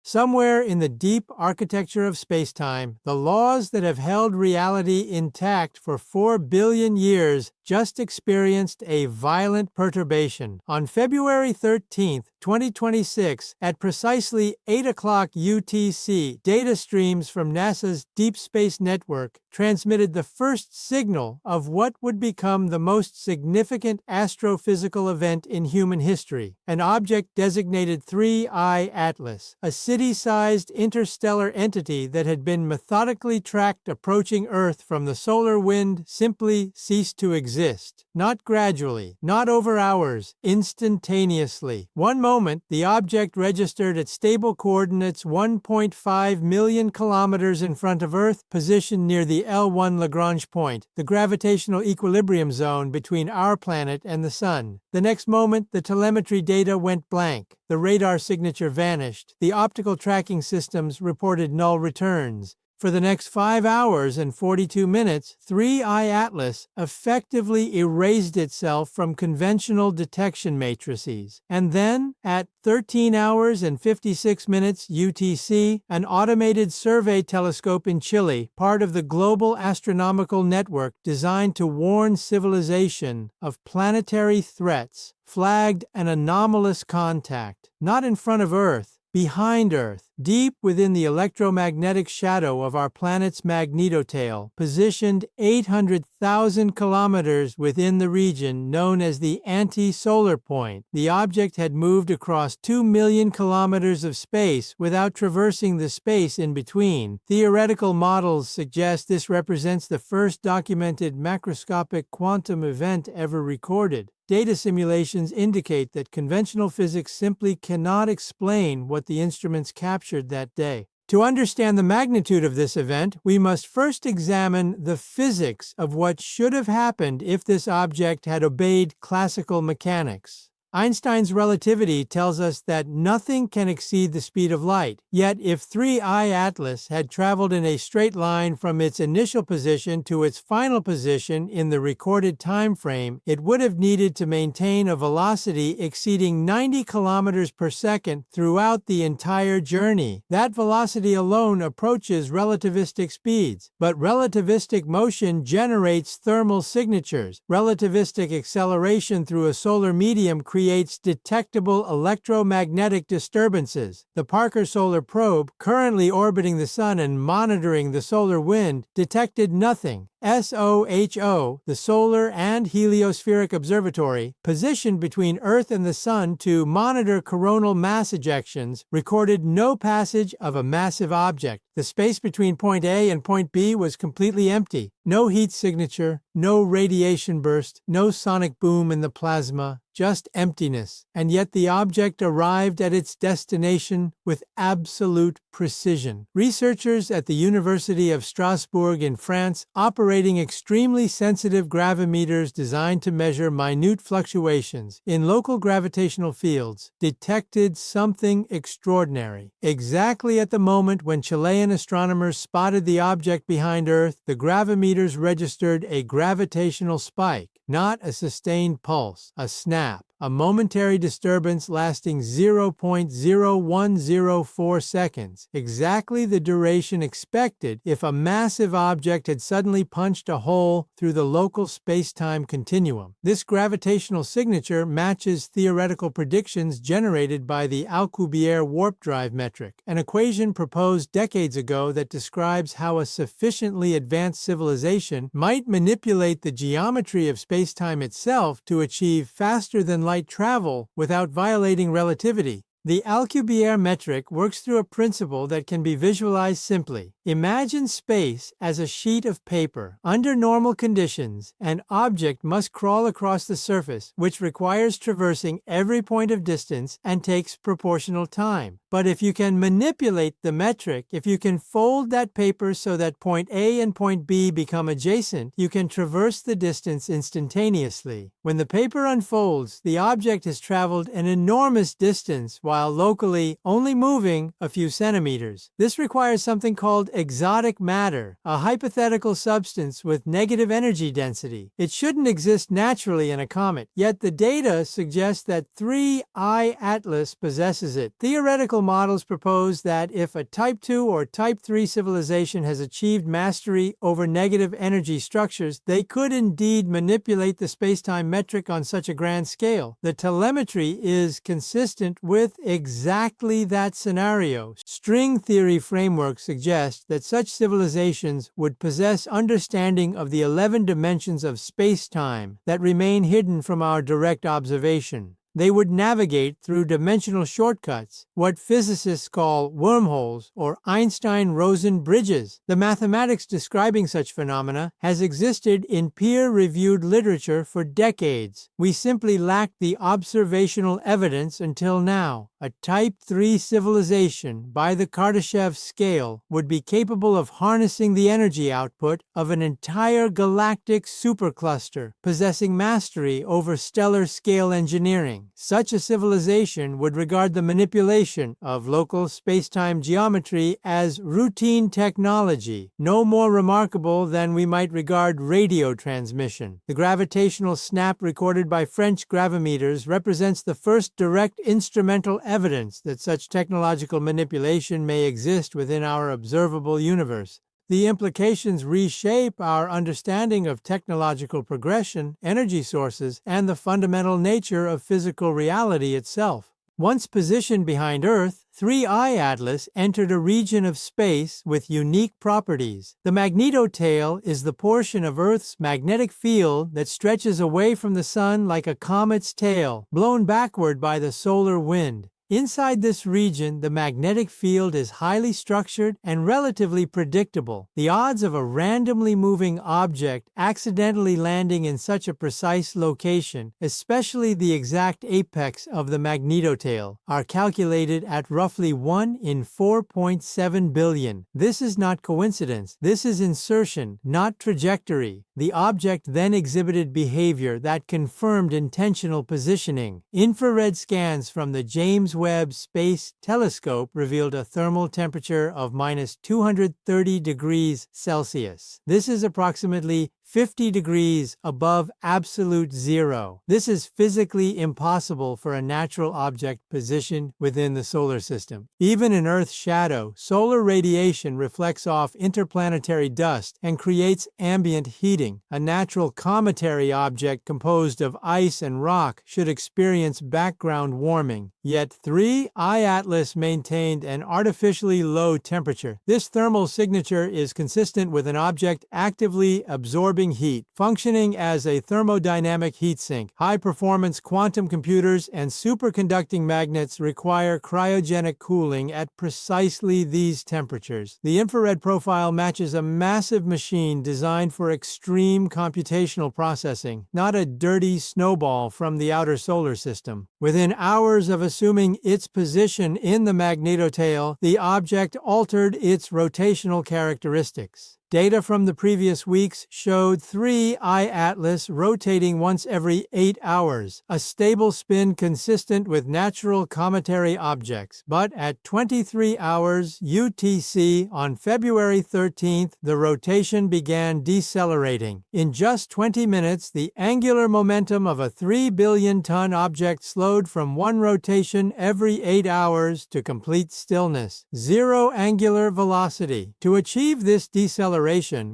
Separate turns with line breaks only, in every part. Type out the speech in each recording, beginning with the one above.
Somewhere in the deep architecture of spacetime, the laws that have held reality intact for 4 billion years just experienced a violent perturbation. On February 13, 2026, at precisely 8 o'clock UTC, data streams from NASA's Deep Space Network transmitted the first signal of what would become the most significant astrophysical event in human history, an object designated 3I Atlas, a city-sized interstellar entity that had been methodically tracked approaching Earth from the solar wind simply ceased to exist. Not gradually, not over hours, instantaneously. One moment, the object registered at stable coordinates 1.5 million kilometers in front of Earth, positioned near the L1 Lagrange point, the gravitational equilibrium zone between our planet and the Sun. The next moment, the telemetry data went blank. The radar signature vanished. The optical tracking systems reported null returns. For the next 5 hours and 42 minutes, 3I Atlas effectively erased itself from conventional detection matrices. And then, at 13 hours and 56 minutes UTC, an automated survey telescope in Chile, part of the global astronomical network designed to warn civilization of planetary threats, flagged an anomalous contact, not in front of Earth, behind Earth, deep within the electromagnetic shadow of our planet's magnetotail, positioned 800,000 kilometers within the region known as the anti-solar point. The object had moved across 2 million kilometers of space without traversing the space in between. Theoretical models suggest this represents the first documented macroscopic quantum event ever recorded. Data simulations indicate that conventional physics simply cannot explain what the instruments captured that day. To understand the magnitude of this event, we must first examine the physics of what should have happened if this object had obeyed classical mechanics. Einstein's relativity tells us that nothing can exceed the speed of light. Yet, if 3I Atlas had traveled in a straight line from its initial position to its final position in the recorded time frame, it would have needed to maintain a velocity exceeding 90 kilometers per second throughout the entire journey. That velocity alone approaches relativistic speeds, but relativistic motion generates thermal signatures. Relativistic acceleration through a solar medium creates detectable electromagnetic disturbances. The Parker Solar Probe, currently orbiting the Sun and monitoring the solar wind, detected nothing. SOHO, the Solar and Heliospheric Observatory, positioned between Earth and the Sun to monitor coronal mass ejections, recorded no passage of a massive object. The space between point A and point B was completely empty. No heat signature, no radiation burst, no sonic boom in the plasma, just emptiness. And yet the object arrived at its destination with absolute precision. Researchers at the University of Strasbourg in France, operating extremely sensitive gravimeters designed to measure minute fluctuations in local gravitational fields, detected something extraordinary. Exactly at the moment when Chilean astronomers spotted the object behind Earth, the gravimeters registered a gravitational spike, not a sustained pulse, a snap, a momentary disturbance lasting 0.0104 seconds, exactly the duration expected if a massive object had suddenly punched a hole through the local space-time continuum. This gravitational signature matches theoretical predictions generated by the Alcubierre warp drive metric, an equation proposed decades ago that describes how a sufficiently advanced civilization might manipulate the geometry of space-time itself to achieve faster-than-light travel without violating relativity. The Alcubierre metric works through a principle that can be visualized simply. Imagine space as a sheet of paper. Under normal conditions, an object must crawl across the surface, which requires traversing every point of distance and takes proportional time. But if you can manipulate the metric, if you can fold that paper so that point A and point B become adjacent, you can traverse the distance instantaneously. When the paper unfolds, the object has traveled an enormous distance while locally only moving a few centimeters. This requires something called exotic matter, a hypothetical substance with negative energy density. It shouldn't exist naturally in a comet, yet the data suggest that 3I Atlas possesses it. Theoretical models propose that if a Type 2 or Type 3 civilization has achieved mastery over negative energy structures, they could indeed manipulate the spacetime metric on such a grand scale. The telemetry is consistent with exactly that scenario. String theory frameworks suggest that such civilizations would possess understanding of the 11 dimensions of spacetime that remain hidden from our direct observation. They would navigate through dimensional shortcuts, what physicists call wormholes or Einstein-Rosen bridges. The mathematics describing such phenomena has existed in peer-reviewed literature for decades. We simply lacked the observational evidence until now. A Type 3 civilization, by the Kardashev scale, would be capable of harnessing the energy output of an entire galactic supercluster, possessing mastery over stellar scale engineering. Such a civilization would regard the manipulation of local spacetime geometry as routine technology, no more remarkable than we might regard radio transmission. The gravitational snap recorded by French gravimeters represents the first direct instrumental evidence that such technological manipulation may exist within our observable universe. The implications reshape our understanding of technological progression, energy sources, and the fundamental nature of physical reality itself. Once positioned behind Earth, 3I Atlas entered a region of space with unique properties. The magnetotail is the portion of Earth's magnetic field that stretches away from the Sun like a comet's tail, blown backward by the solar wind. Inside this region, the magnetic field is highly structured and relatively predictable. The odds of a randomly moving object accidentally landing in such a precise location, especially the exact apex of the magnetotail, are calculated at roughly 1 in 4.7 billion. This is not coincidence. This is insertion, not trajectory. The object then exhibited behavior that confirmed intentional positioning. Infrared scans from the James Webb Space Telescope revealed a thermal temperature of minus 230 degrees Celsius. This is approximately 50 degrees above absolute zero. This is physically impossible for a natural object positioned within the solar system. Even in Earth's shadow, solar radiation reflects off interplanetary dust and creates ambient heating. A natural cometary object composed of ice and rock should experience background warming. Yet 3I Atlas maintained an artificially low temperature. This thermal signature is consistent with an object actively absorbing heat, functioning as a thermodynamic heatsink. High-performance quantum computers and superconducting magnets require cryogenic cooling at precisely these temperatures. The infrared profile matches a massive machine designed for extreme computational processing, not a dirty snowball from the outer solar system. Within hours of assuming its position in the magnetotail, the object altered its rotational characteristics. Data from the previous weeks showed 3I Atlas rotating once every 8 hours, a stable spin consistent with natural cometary objects. But at 23 hours UTC on February 13th, the rotation began decelerating. In just 20 minutes, the angular momentum of a 3 billion-ton object slowed from one rotation every 8 hours to complete stillness. Zero angular velocity. To achieve this deceleration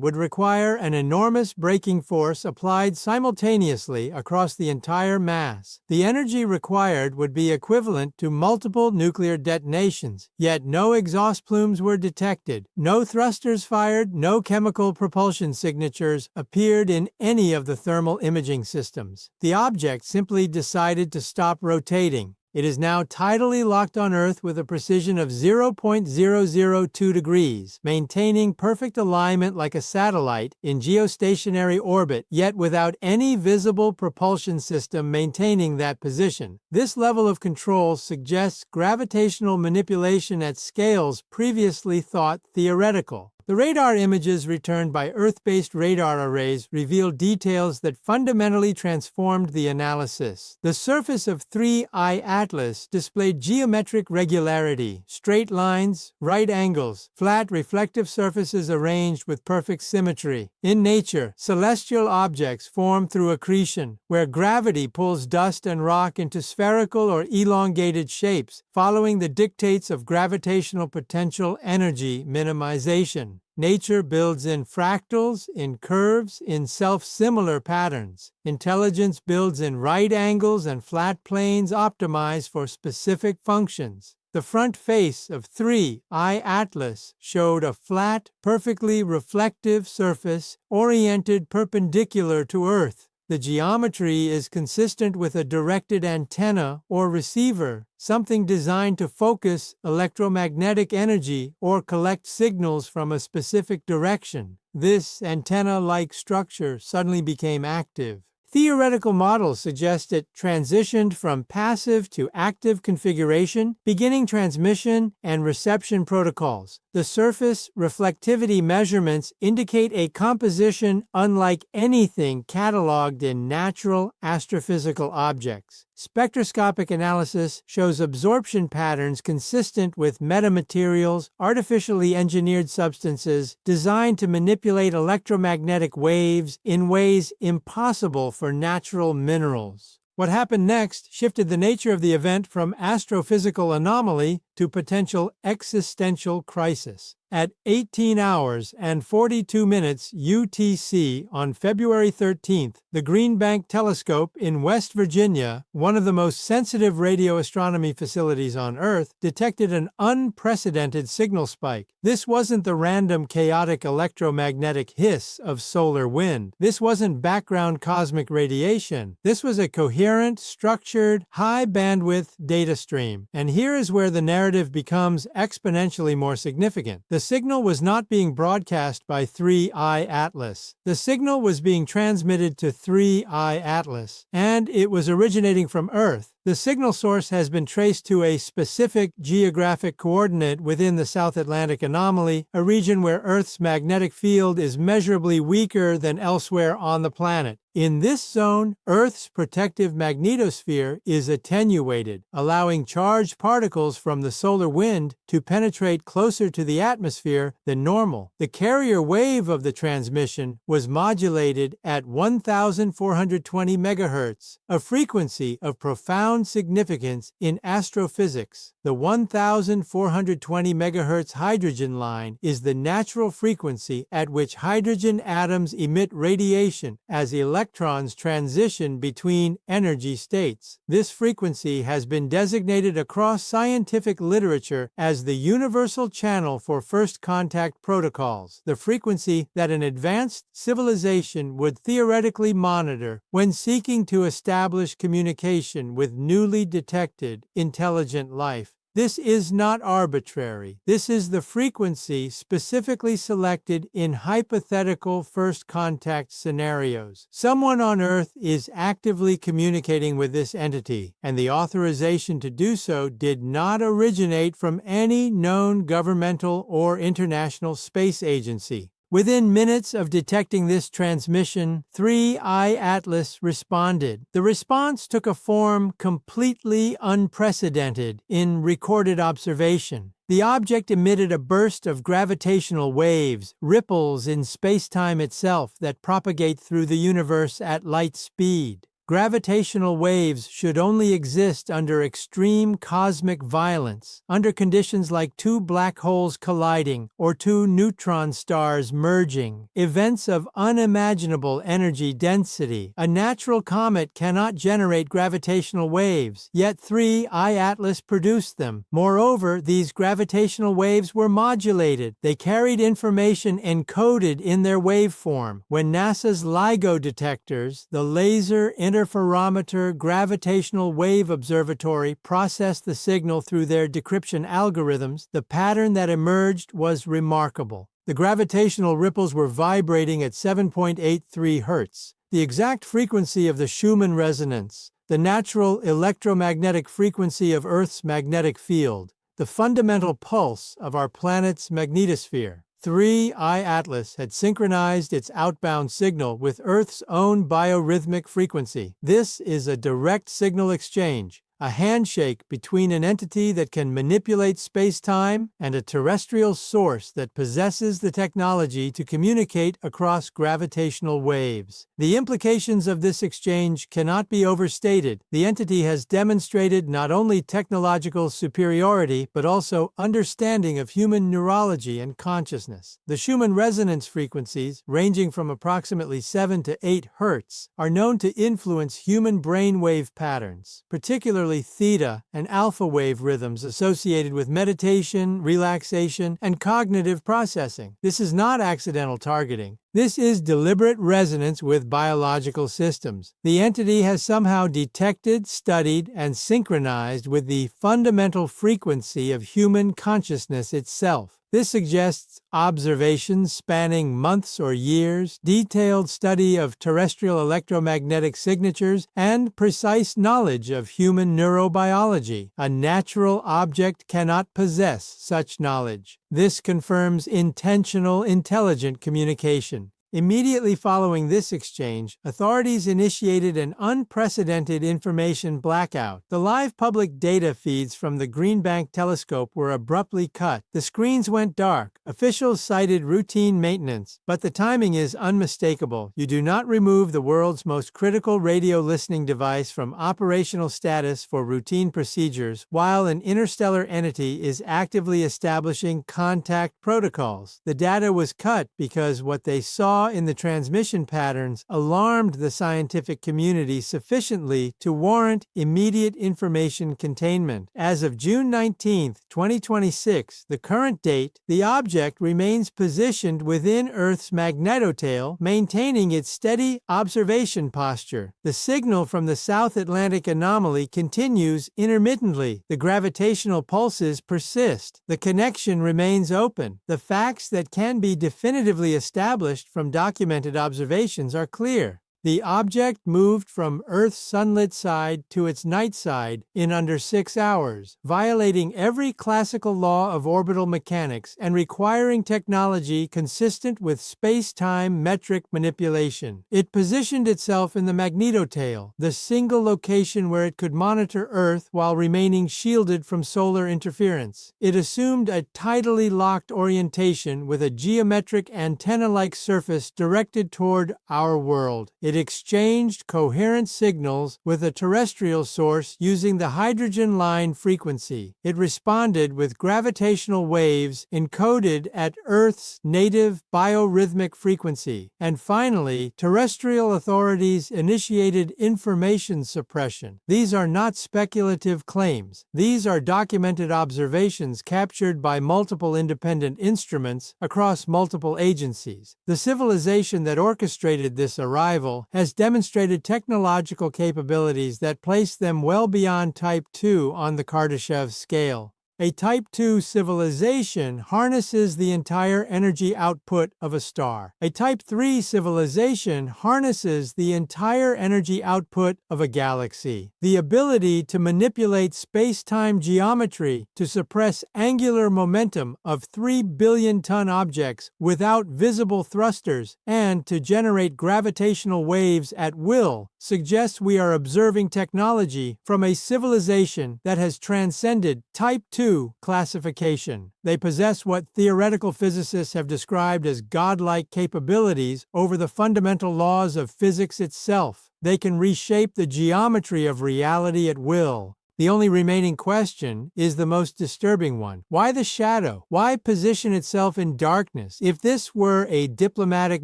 would require an enormous braking force applied simultaneously across the entire mass. The energy required would be equivalent to multiple nuclear detonations, yet no exhaust plumes were detected, no thrusters fired, no chemical propulsion signatures appeared in any of the thermal imaging systems. The object simply decided to stop rotating. It is now tidally locked on Earth with a precision of 0.002 degrees, maintaining perfect alignment like a satellite in geostationary orbit, yet without any visible propulsion system maintaining that position. This level of control suggests gravitational manipulation at scales previously thought theoretical. The radar images returned by Earth-based radar arrays revealed details that fundamentally transformed the analysis. The surface of 3I Atlas displayed geometric regularity, straight lines, right angles, flat reflective surfaces arranged with perfect symmetry. In nature, celestial objects form through accretion, where gravity pulls dust and rock into spherical or elongated shapes, following the dictates of gravitational potential energy minimization. Nature builds in fractals, in curves, in self-similar patterns. Intelligence builds in right angles and flat planes optimized for specific functions. The front face of 3I Atlas showed a flat, perfectly reflective surface oriented perpendicular to Earth. The geometry is consistent with a directed antenna or receiver, something designed to focus electromagnetic energy or collect signals from a specific direction. This antenna-like structure suddenly became active. Theoretical models suggest it transitioned from passive to active configuration, beginning transmission and reception protocols. The surface reflectivity measurements indicate a composition unlike anything cataloged in natural astrophysical objects. Spectroscopic analysis shows absorption patterns consistent with metamaterials, artificially engineered substances designed to manipulate electromagnetic waves in ways impossible for natural minerals. What happened next shifted the nature of the event from astrophysical anomaly to potential existential crisis. At 18 hours and 42 minutes UTC on February 13th, the Green Bank Telescope in West Virginia, one of the most sensitive radio astronomy facilities on Earth, detected an unprecedented signal spike. This wasn't the random chaotic electromagnetic hiss of solar wind. This wasn't background cosmic radiation. This was a coherent, structured, high-bandwidth data stream. And here is where the narrative becomes exponentially more significant. The signal was not being broadcast by 3I Atlas. The signal was being transmitted to 3I Atlas, and it was originating from Earth. The signal source has been traced to a specific geographic coordinate within the South Atlantic anomaly, a region where Earth's magnetic field is measurably weaker than elsewhere on the planet. In this zone, Earth's protective magnetosphere is attenuated, allowing charged particles from the solar wind to penetrate closer to the atmosphere than normal. The carrier wave of the transmission was modulated at 1,420 MHz, a frequency of profound significance in astrophysics. The 1,420 MHz hydrogen line is the natural frequency at which hydrogen atoms emit radiation as electrons transition between energy states. This frequency has been designated across scientific literature as the universal channel for first contact protocols, the frequency that an advanced civilization would theoretically monitor when seeking to establish communication with newly detected intelligent life. This is not arbitrary. This is the frequency specifically selected in hypothetical first contact scenarios. Someone on Earth is actively communicating with this entity, and the authorization to do so did not originate from any known governmental or international space agency. Within minutes of detecting this transmission, 3I Atlas responded. The response took a form completely unprecedented in recorded observation. The object emitted a burst of gravitational waves, ripples in space-time itself that propagate through the universe at light speed. Gravitational waves should only exist under extreme cosmic violence, under conditions like two black holes colliding or two neutron stars merging, events of unimaginable energy density. A natural comet cannot generate gravitational waves, yet 3I Atlas produced them. Moreover, these gravitational waves were modulated. They carried information encoded in their waveform. When NASA's LIGO detectors, the Laser Interferometer Gravitational Wave Observatory, processed the signal through their decryption algorithms, the pattern that emerged was remarkable. The gravitational ripples were vibrating at 7.83 Hz, the exact frequency of the Schumann resonance, the natural electromagnetic frequency of Earth's magnetic field, the fundamental pulse of our planet's magnetosphere. 3I Atlas had synchronized its outbound signal with Earth's own biorhythmic frequency. This is a direct signal exchange, a handshake between an entity that can manipulate space-time and a terrestrial source that possesses the technology to communicate across gravitational waves. The implications of this exchange cannot be overstated. The entity has demonstrated not only technological superiority but also understanding of human neurology and consciousness. The Schumann resonance frequencies, ranging from approximately 7 to 8 Hz, are known to influence human brainwave patterns, particularly theta and alpha wave rhythms associated with meditation, relaxation, and cognitive processing. This is not accidental targeting. This is deliberate resonance with biological systems. The entity has somehow detected, studied, and synchronized with the fundamental frequency of human consciousness itself. This suggests observations spanning months or years, detailed study of terrestrial electromagnetic signatures, and precise knowledge of human neurobiology. A natural object cannot possess such knowledge. This confirms intentional, intelligent communication. Immediately following this exchange, authorities initiated an unprecedented information blackout. The live public data feeds from the Green Bank telescope were abruptly cut. The screens went dark. Officials cited routine maintenance, but the timing is unmistakable. You do not remove the world's most critical radio listening device from operational status for routine procedures while an interstellar entity is actively establishing contact protocols. The data was cut because what they saw in the transmission patterns alarmed the scientific community sufficiently to warrant immediate information containment. As of June 19, 2026, the current date, the object remains positioned within Earth's magnetotail, maintaining its steady observation posture. The signal from the South Atlantic anomaly continues intermittently. The gravitational pulses persist. The connection remains open. The facts that can be definitively established from documented observations are clear. The object moved from Earth's sunlit side to its night side in under 6 hours, violating every classical law of orbital mechanics and requiring technology consistent with space-time metric manipulation. It positioned itself in the magnetotail, the single location where it could monitor Earth while remaining shielded from solar interference. It assumed a tidally locked orientation with a geometric antenna-like surface directed toward our world. It exchanged coherent signals with a terrestrial source using the hydrogen line frequency. It responded with gravitational waves encoded at Earth's native biorhythmic frequency. And finally, terrestrial authorities initiated information suppression. These are not speculative claims. These are documented observations captured by multiple independent instruments across multiple agencies. The civilization that orchestrated this arrival has demonstrated technological capabilities that place them well beyond Type 2 on the Kardashev scale. A Type 2 civilization harnesses the entire energy output of a star. A Type 3 civilization harnesses the entire energy output of a galaxy. The ability to manipulate space-time geometry to suppress angular momentum of 3 billion-ton objects without visible thrusters and to generate gravitational waves at will suggests we are observing technology from a civilization that has transcended Type 2 classification. They possess what theoretical physicists have described as godlike capabilities over the fundamental laws of physics itself. They can reshape the geometry of reality at will. The only remaining question is the most disturbing one. Why the shadow? Why position itself in darkness? If this were a diplomatic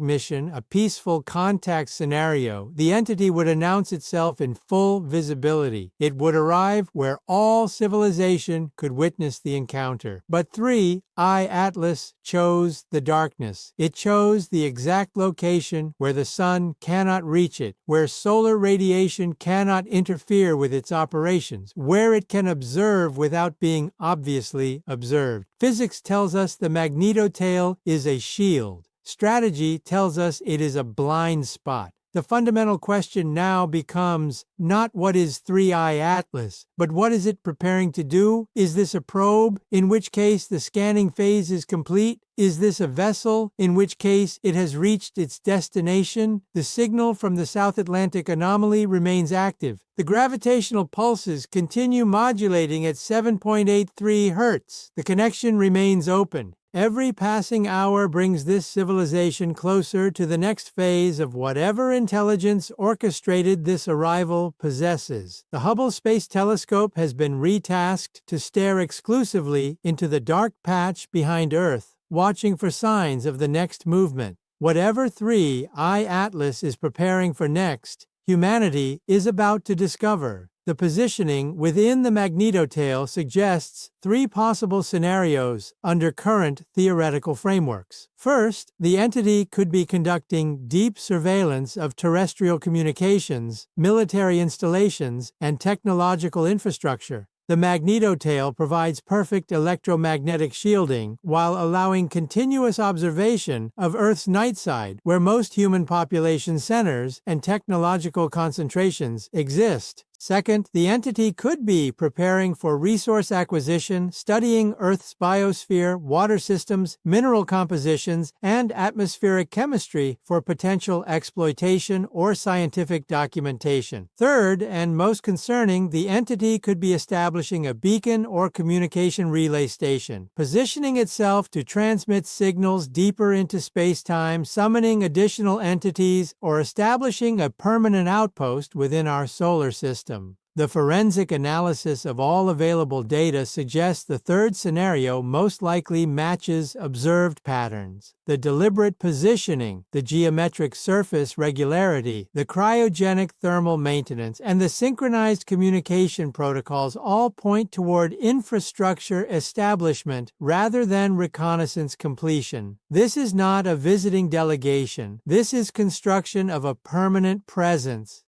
mission, a peaceful contact scenario, the entity would announce itself in full visibility. It would arrive where all civilization could witness the encounter. But 3I Atlas chose the darkness. It chose the exact location where the sun cannot reach it, where solar radiation cannot interfere with its operations, where it can observe without being obviously observed. Physics tells us the magnetotail is a shield. Strategy tells us it is a blind spot. The fundamental question now becomes not what is 3I Atlas, but what is it preparing to do? Is this a probe, in which case the scanning phase is complete? Is this a vessel, in which case it has reached its destination? The signal from the South Atlantic anomaly remains active. The gravitational pulses continue modulating at 7.83 Hz. The connection remains open. Every passing hour brings this civilization closer to the next phase of whatever intelligence orchestrated this arrival possesses. The Hubble Space Telescope has been retasked to stare exclusively into the dark patch behind Earth, watching for signs of the next movement. Whatever 3I Atlas is preparing for next, humanity is about to discover. The positioning within the magnetotail suggests three possible scenarios under current theoretical frameworks. First, the entity could be conducting deep surveillance of terrestrial communications, military installations, and technological infrastructure. The magnetotail provides perfect electromagnetic shielding while allowing continuous observation of Earth's night side, where most human population centers and technological concentrations exist. Second, the entity could be preparing for resource acquisition, studying Earth's biosphere, water systems, mineral compositions, and atmospheric chemistry for potential exploitation or scientific documentation. Third, and most concerning, the entity could be establishing a beacon or communication relay station, positioning itself to transmit signals deeper into space-time, summoning additional entities, or establishing a permanent outpost within our solar system. The forensic analysis of all available data suggests the third scenario most likely matches observed patterns. The deliberate positioning, the geometric surface regularity, the cryogenic thermal maintenance, and the synchronized communication protocols all point toward infrastructure establishment rather than reconnaissance completion. This is not a visiting delegation. This is construction of a permanent presence.